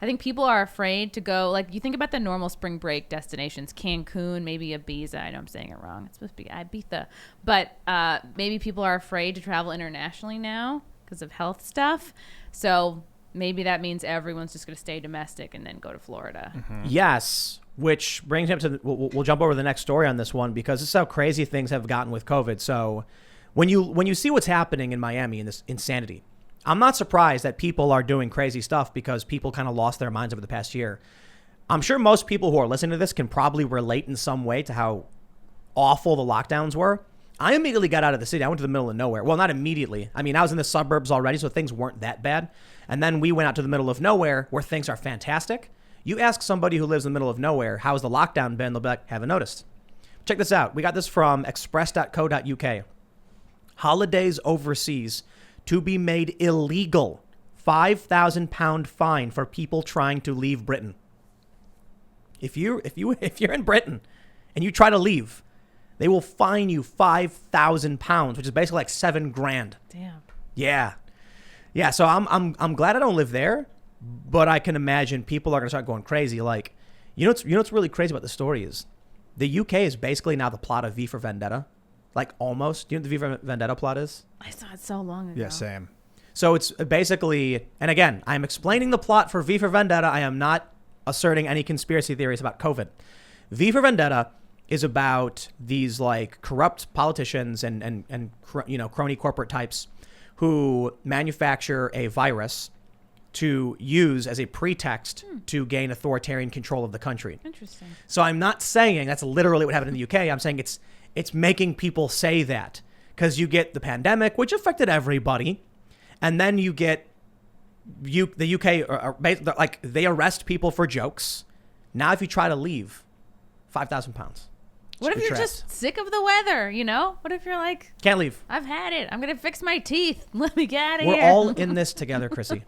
I think people are afraid to go. Like, you think about the normal spring break destinations, Cancun, maybe Ibiza. I know I'm saying it wrong. It's supposed to be Ibiza. But maybe people are afraid to travel internationally now because of health stuff. So maybe that means everyone's just going to stay domestic and then go to Florida. Yes, which brings me up to we'll jump over to the next story on this one, because this is how crazy things have gotten with COVID. So when you see what's happening in Miami in this insanity, I'm not surprised that people are doing crazy stuff, because people kind of lost their minds over the past year. I'm sure most people who are listening to this can probably relate in some way to how awful the lockdowns were. I immediately got out of the city. I went to the middle of nowhere. Well, not immediately. I mean, I was in the suburbs already, so things weren't that bad. And then we went out to the middle of nowhere where things are fantastic. You ask somebody who lives in the middle of nowhere, how's the lockdown been? They'll be like, haven't noticed. Check this out. We got this from express.co.uk. Holidays overseas to be made illegal. £5,000 fine for people trying to leave Britain. If you're in Britain and you try to leave, they will fine you £5,000, which is basically like $7,000. Damn. Yeah. So I'm glad I don't live there, but I can imagine people are gonna start going crazy. Like, you know what's really crazy about the story is the UK is basically now the plot of V for Vendetta. Like, almost. Do you know what the V for Vendetta plot is? I saw it so long ago. Yeah, same. So it's basically, and again, I'm explaining the plot for V for Vendetta. I am not asserting any conspiracy theories about COVID. V for Vendetta is about these like corrupt politicians and crony corporate types who manufacture a virus to use as a pretext to gain authoritarian control of the country. Interesting. So I'm not saying that's literally what happened in the UK. I'm saying it's making people say that, because you get the pandemic, which affected everybody, and then you get the UK like they arrest people for jokes. Now, if you try to leave, £5,000. What if you're just sick of the weather, you know? What if you're like, can't leave? I've had it. I'm going to fix my teeth. Let me get out of We're here. We're all in this together, Chrissy.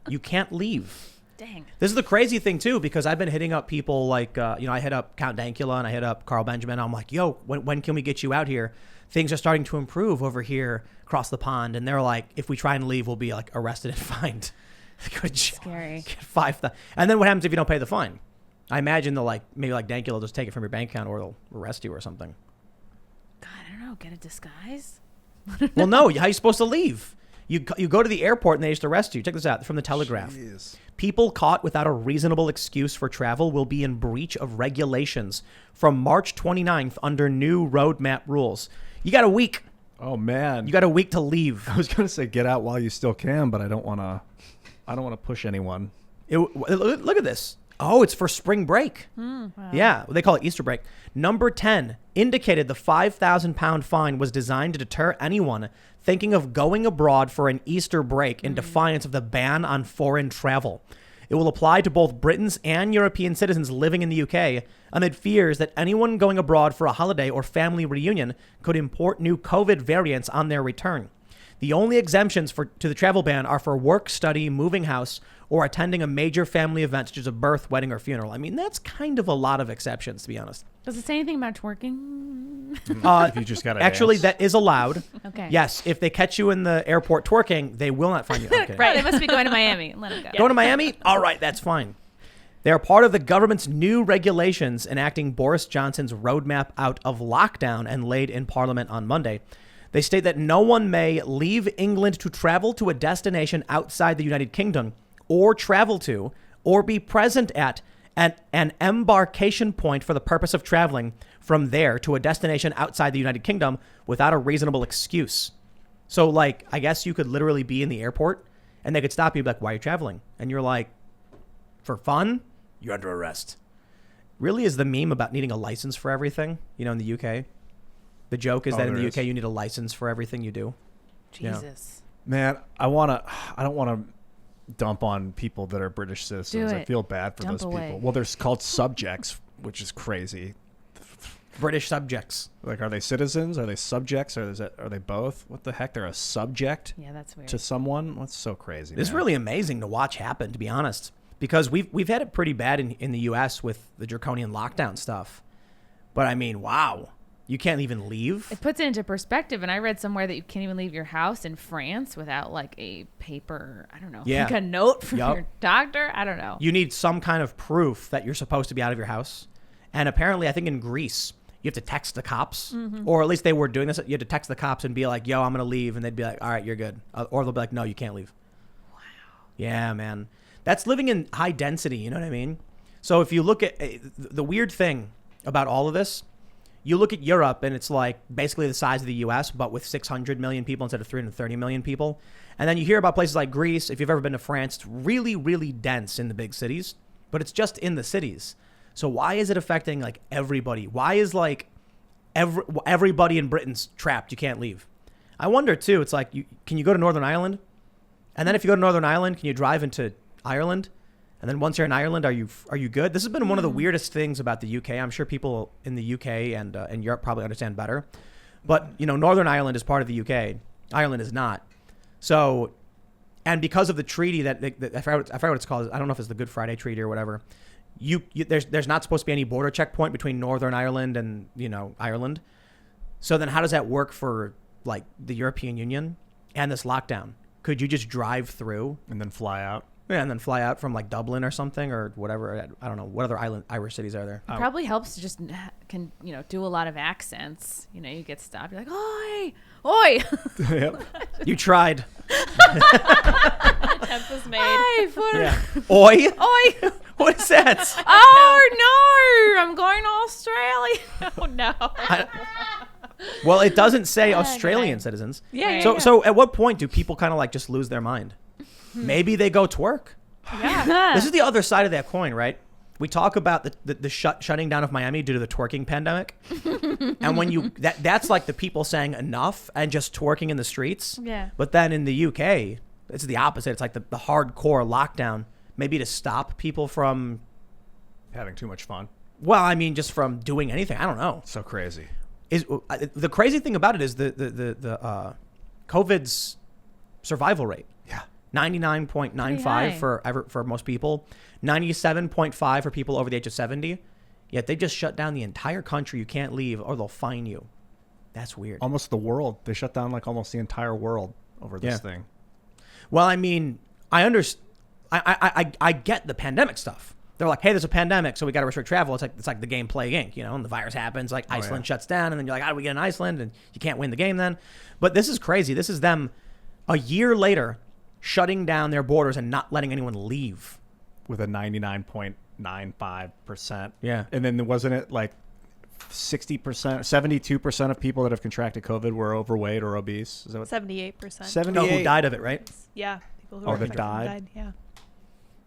You can't leave. Dang. This is the crazy thing, too, because I've been hitting up people like, I hit up Count Dankula and I hit up Carl Benjamin. I'm like, yo, when can we get you out here? Things are starting to improve over here across the pond. And they're like, if we try and leave, we'll be like arrested and fined. Good job. Scary. Get 5,000. And then what happens if you don't pay the fine? I imagine they'll maybe Dankula will just take it from your bank account, or they'll arrest you or something. God, I don't know. Get a disguise? Well, no. How are you supposed to leave? You go to the airport and they just arrest you. Check this out from the Telegraph. Jeez. People caught without a reasonable excuse for travel will be in breach of regulations from March 29th under new roadmap rules. You got a week. Oh, man. You got a week to leave. I was going to say get out while you still can, but I don't want to push anyone. Look at this. Oh, it's for spring break. Wow. Yeah, they call it Easter break. Number 10 indicated the £5,000 fine was designed to deter anyone thinking of going abroad for an Easter break in defiance of the ban on foreign travel. It will apply to both Britons and European citizens living in the UK amid fears that anyone going abroad for a holiday or family reunion could import new COVID variants on their return. The only exemptions to the travel ban are for work, study, moving house, or attending a major family event such as a birth, wedding, or funeral. I mean, that's kind of a lot of exceptions, to be honest. Does it say anything about twerking? If you just got to actually, dance. that is allowed. Okay. Yes, if they catch you in the airport twerking, they will not find you. Okay. Right. They must be going to Miami. Let them go. Going to Miami? All right, that's fine. They are part of the government's new regulations enacting Boris Johnson's roadmap out of lockdown and laid in Parliament on Monday. They state that no one may leave England to travel to a destination outside the United Kingdom or travel to or be present at an embarkation point for the purpose of traveling from there to a destination outside the United Kingdom without a reasonable excuse. So, like, I guess you could literally be in the airport and they could stop you and be like, why are you traveling? And you're like, for fun? You're under arrest. Really is the meme about needing a license for everything, in the UK. The joke is that in the UK you need a license for everything you do. Jesus. Man, I don't want to dump on people that are British citizens. I feel bad for Dump those away. people. Well, they're called subjects, which is crazy. British subjects. Like, are they citizens? Are they subjects? Are they both? What the heck? They're a subject Yeah, that's weird. to someone? That's so crazy. It's really amazing to watch happen, to be honest, because we've had it pretty bad in the U.S. with the draconian lockdown stuff. But I mean, wow. You can't even leave. It puts it into perspective. And I read somewhere that you can't even leave your house in France without like a paper, I don't know, like a note from your doctor. I don't know. You need some kind of proof that you're supposed to be out of your house. And apparently, I think in Greece, you have to text the cops, or at least they were doing this. You had to text the cops and be like, yo, I'm going to leave. And they'd be like, all right, you're good. Or they'll be like, no, you can't leave. Wow. Yeah, man. That's living in high density. You know what I mean? So if you look at the weird thing about all of this, you look at Europe and it's like basically the size of the US, but with 600 million people instead of 330 million people. And then you hear about places like Greece. If you've ever been to France, it's really, really dense in the big cities, but it's just in the cities. So why is it affecting like everybody? Why is like everybody in Britain's trapped? You can't leave. I wonder too. It's like, can you go to Northern Ireland? And then if you go to Northern Ireland, can you drive into Ireland? And then once you're in Ireland, are you good? This has been one of the weirdest things about the UK. I'm sure people in the UK and Europe probably understand better. But, you know, Northern Ireland is part of the UK. Ireland is not. So, and because of the treaty that I forgot what it's called. I don't know if it's the Good Friday Treaty or whatever. There's not supposed to be any border checkpoint between Northern Ireland and, you know, Ireland. So then how does that work for like the European Union and this lockdown? Could you just drive through and then fly out? Yeah, and then fly out from like Dublin or something or whatever. I don't know. What other Irish cities are there? It probably helps to just do a lot of accents. You know, you get stopped. You're like, oi, oi. Yep. You tried. Attempt was made. Yeah. Oi. Oi. What is that? Oh no, I'm going to Australia. Oh no. Well, it doesn't say Australian citizens. Yeah. So at what point do people kind of like just lose their mind? Maybe they go twerk. Yeah. This is the other side of that coin, right? We talk about the shutting down of Miami due to the twerking pandemic. And when that's like the people saying enough and just twerking in the streets. Yeah. But then in the UK, it's the opposite. It's like the hardcore lockdown, maybe to stop people from Having too much fun. Well, I mean, just from doing anything. I don't know. So crazy. The crazy thing about it is the COVID's survival rate. Yeah. 99.95 for most people, 97.5 for people over the age of 70. Yet they just shut down the entire country. You can't leave or they'll fine you. That's weird. Almost the world. They shut down like almost the entire world over this thing. Well, I mean, I understand. I get the pandemic stuff. They're like, hey, there's a pandemic, so we got to restrict travel. It's like the game Plague Inc., you know, and the virus happens, like Iceland shuts down, and then you're like, how do we get in Iceland? And you can't win the game then. But this is crazy. This is them a year later shutting down their borders and not letting anyone leave. With a 99.95%. Yeah. And then wasn't it like 60%, 72% of people that have contracted COVID were overweight or obese? Is that what? 78%. 78. No, who died of it, right? Yeah. People who Oh, are that infected died? Yeah.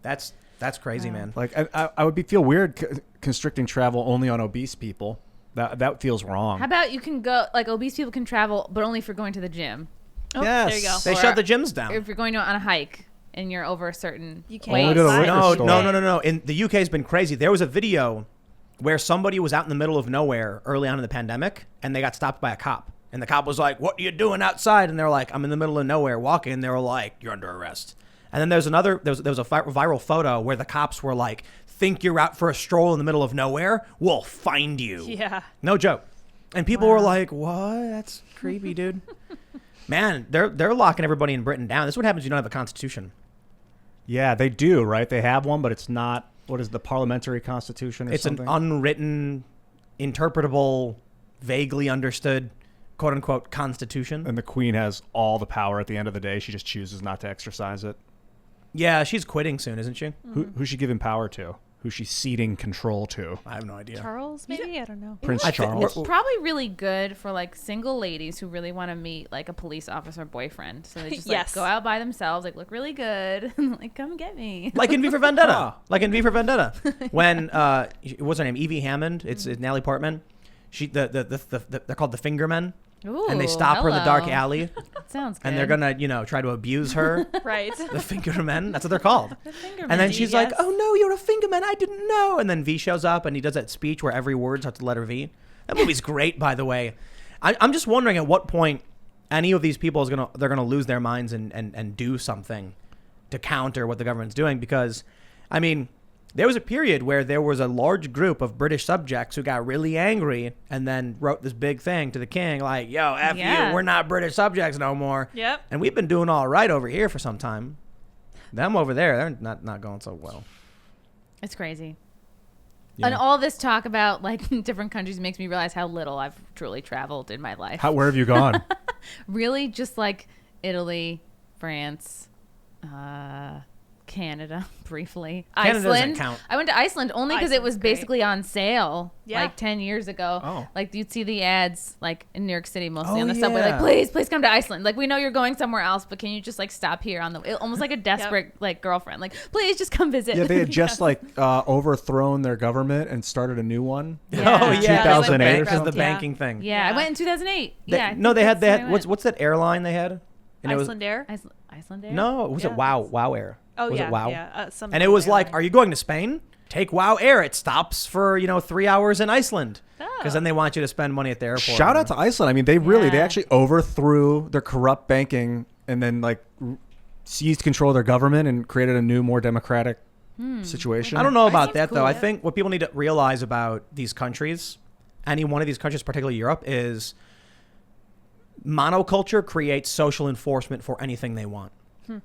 That's crazy, man. Like I would feel weird constricting travel only on obese people. That feels wrong. How about you can go, like obese people can travel, but only if you're going to the gym. Oh, Yes. there you go. They shut the gyms down. If you're going on a hike and you're over a certain You can't weight. Only to the liquor No, store. no. In the UK has been crazy. There was a video where somebody was out in the middle of nowhere early on in the pandemic, and they got stopped by a cop. And the cop was like, "What are you doing outside?" And they're like, "I'm in the middle of nowhere walking." And they were like, "You're under arrest." And then there was a viral photo where the cops were like, "Think you're out for a stroll in the middle of nowhere? We'll find you." Yeah. No joke. And people were like, "What? That's creepy, dude." Man, they're locking everybody in Britain down. This is what happens when you don't have a constitution. Yeah, they do, right? They have one, but it's not. What is the parliamentary constitution or It's something? an unwritten, interpretable, vaguely understood, quote unquote, constitution. And the queen has all the power at the end of the day. She just chooses not to exercise it. Yeah, she's quitting soon, isn't she? Who's she giving power to? Who's she ceding control to? I have no idea. Charles, maybe? I don't know. Prince I think- Charles. It's probably really good for like single ladies who really want to meet like a police officer boyfriend. So they just like Yes. go out by themselves, like look really good, and like come get me. Like in V for Vendetta. When what's her name? Evie Hammond. It's Natalie Portman. They're called the Fingermen. Ooh, And they stop her in the dark hello. alley, That sounds good. and they're gonna, try to abuse her. Right. The Fingermen. That's what they're called. Fingerman. And then she's like, yes. "Oh no, you're a Fingerman! I didn't know." And then V shows up, and he does that speech where every word starts with the letter V. That movie's great, by the way. I'm just wondering at what point any of these people they're gonna lose their minds and do something to counter what the government's doing, because, I mean, There was a period where there was a large group of British subjects who got really angry and then wrote this big thing to the king like, yo, F Yeah. you, we're not British subjects no more. Yep. And we've been doing all right over here for some time. Them over there, they're not going so well. It's crazy. Yeah. And all this talk about like different countries makes me realize how little I've truly traveled in my life. Where have you gone? Really, just like Italy, France, Canada, briefly. Canada doesn't Iceland. count. I went to Iceland only because it was Iceland's great. basically on sale Yeah. like 10 years ago. Oh. Like you'd see the ads like in New York City mostly Oh, on the subway yeah. like please come to Iceland. Like we know you're going somewhere else, but can you just like stop here on the almost like a desperate like girlfriend. Like please just come visit. Yeah, they had just overthrown their government and started a new one. Yeah. Oh Yeah, yeah, 2008 or because of something. the banking thing. Yeah, I Yeah. went in 2008. They Yeah. had what's that airline they had? And it was- Iceland Air. Iceland Air? No, was it Yeah. Wow Air? Oh, was yeah. it Wow? Yeah. And it was like, are you going to Spain? Take Wow Air. It stops for 3 hours in Iceland because then they want you to spend money at the airport. Shout out to Iceland. I mean, they Yeah. actually overthrew their corrupt banking and then like seized control of their government and created a new, more democratic situation. I don't know That about seems that cool, though. I yeah. think what people need to realize about these countries, any one of these countries, particularly Europe, is monoculture creates social enforcement for anything they want.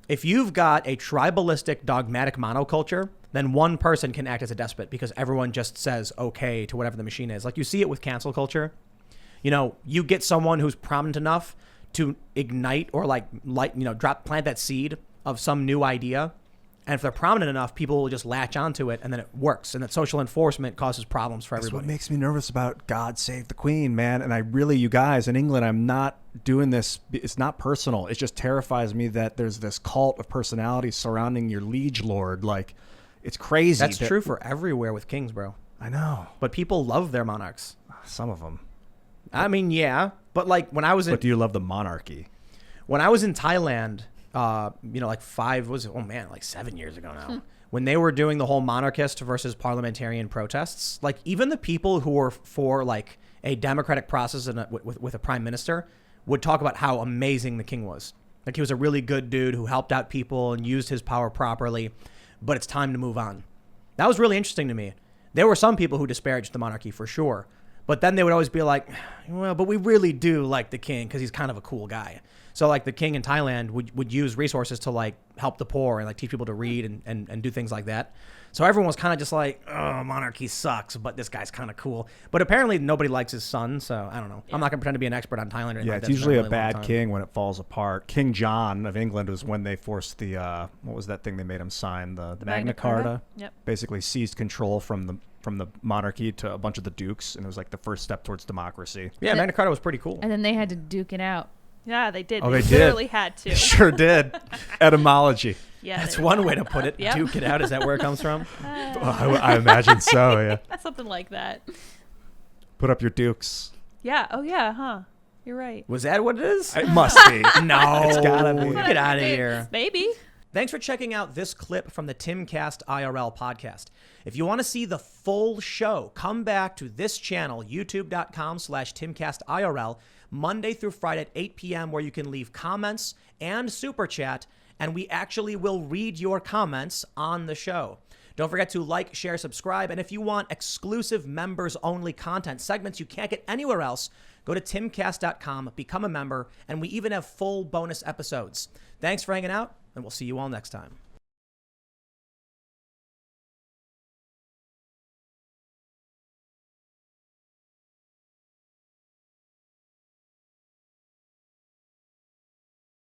If you've got a tribalistic, dogmatic monoculture, then one person can act as a despot because everyone just says okay to whatever the machine is. Like you see it with cancel culture. You get someone who's prominent enough to ignite or plant that seed of some new idea. And if they're prominent enough, people will just latch onto it and then it works. And that social enforcement causes problems for That's what everybody. makes me nervous about God Save the Queen, man. And I really, you guys in England, I'm not doing this. It's not personal. It just terrifies me that there's this cult of personality surrounding your liege lord. Like, it's crazy. That's true for everywhere with kings, bro. I know. But people love their monarchs. Some of them. I mean, yeah. But like when I was in But do you love the monarchy? Thailand, like 7 years ago now, when they were doing the whole monarchist versus parliamentarian protests, like even the people who were for like a democratic process and with a prime minister would talk about how amazing the king was. Like he was a really good dude who helped out people and used his power properly, but it's time to move on. That was really interesting to me. There were some people who disparaged the monarchy for sure, but then they would always be like, well, but we really do like the king because he's kind of a cool guy. So like the king in Thailand would use resources to like help the poor and like teach people to read and do things like that. So everyone was kind of just like, oh, monarchy sucks, but this guy's kind of cool. But apparently nobody likes his son, so I don't know. I'm not going to pretend to be an expert on Thailand or anything Yeah, like it's that. usually been a really long bad time. king when it falls apart. King John of England was when they forced the what was that thing they made him sign? The Magna Carta. Yep. Basically seized control from the monarchy to a bunch of the dukes, and it was like the first step towards democracy. Yeah, Magna Carta was pretty cool. And then they had to duke it out. Yeah, they did. Oh, they did? literally had to. Sure did. Etymology. Yeah, That's they- one way to put it. Yep. Duke it out. Is that where it comes from? I imagine so. Yeah. Something like that. Put up your dukes. Yeah. Oh, yeah. Huh. You're right. Was that what it is? It must be. No. It's gotta be. Get out of here. Maybe. Thanks for checking out this clip from the Timcast IRL podcast. If you want to see the full show, come back to this channel, youtube.com/TimcastIRL, Monday through Friday at 8 p.m., where you can leave comments and super chat, and we actually will read your comments on the show. Don't forget to like, share, subscribe, and if you want exclusive members-only content, segments you can't get anywhere else, go to timcast.com, become a member, and we even have full bonus episodes. Thanks for hanging out, and we'll see you all next time.